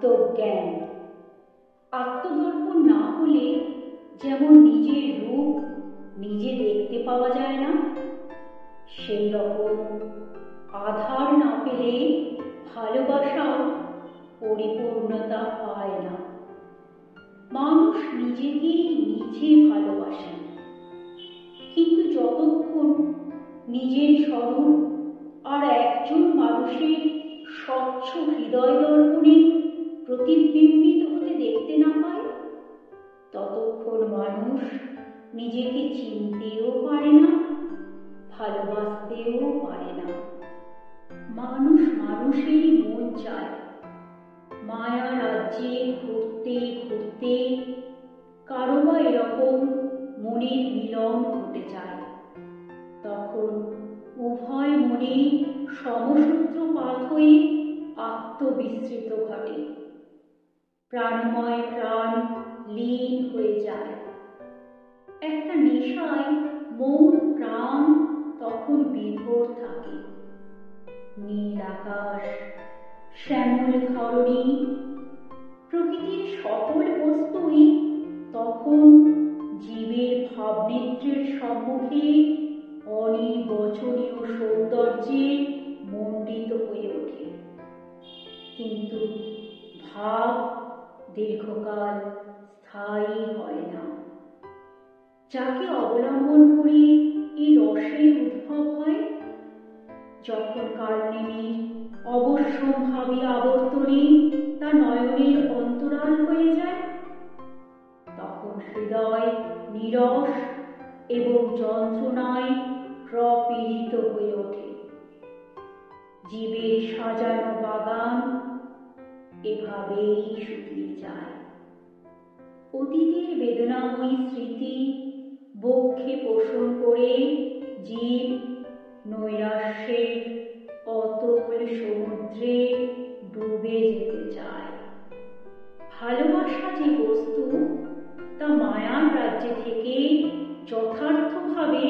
আত্মজ্ঞান। আত্মদর্পণ না হলে যেমন নিজের রূপ নিজে দেখতে পাওয়া যায় না, সেই রকম আধার না পেলে ভালোবাসাও পরিপূর্ণতা পায় না। মানুষ নিজেকেই নিজে ভালোবাসে, কিন্তু যতক্ষণ নিজের স্বরূপ আর একজন মানুষের স্বচ্ছ হৃদয় দর্পণে প্রতিবিম্বিত হতে দেখতে না পায়, ততক্ষণ মানুষ নিজেকে চিনতেও পারে না, ভালোবাসতেও পারে না। মানুষ মানুষেরই মন চায়। মায়া রাজ্যে ঘুরতে ঘুরতে কারো বা এরকম মনের মিলন ঘটে যায়। তখন উভয় মনে সমসূত্রপাত হয়ে আত্মবিস্মৃত ঘটে। প্রাণময় প্রাণ লীন হয়ে যায়। একটা নেশায় মন প্রাণ তখন বিভোর থাকে। নীল আকাশ, শ্যামল ধরণী, প্রকৃতির সকল বস্তুই তখন জীবের ভাবনেত্রের সম্মুখে অনির্বচনীয় সৌন্দর্যে মণ্ডিত হয়ে ওঠে। কিন্তু ভাব দীর্ঘকাল স্থায়ী হয় না। যাকে অবলম্বন করে এই রসের উদ্ভব হয়, যখন কালনেমির অবশ্যম্ভাবী আবর্তনে তা নয়নের অন্তরাল হয়ে যায়, তখন হৃদয় নীরস এবং যন্ত্রণায় প্রপীড়িত হয়ে ওঠে। জীবের সাজানো বাগান এভাবেই শুকিয়ে যায়। অতীতের বেদনাময়ী স্মৃতি বক্ষে পোষণ করে জীব নৈরাশ্যের অতল সমুদ্রে ডুবে যেতে চায়। ভালোবাসা যে বস্তু, তা মায়ার রাজ্যে থেকে যথার্থভাবে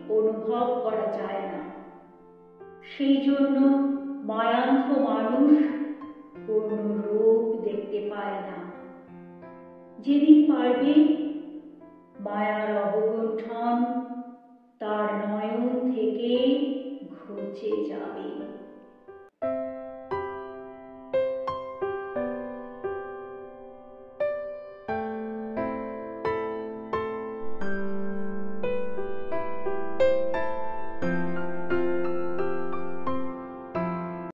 অনুভব করা যায় না। সেই জন্য মায়ান্ধ মানুষ পূর্ণ রূপ দেখতে পায় না। যেদিন পারবে, মায়ার অবগুণ্ঠন তার নয়ন থেকে ঘুচে যাবে।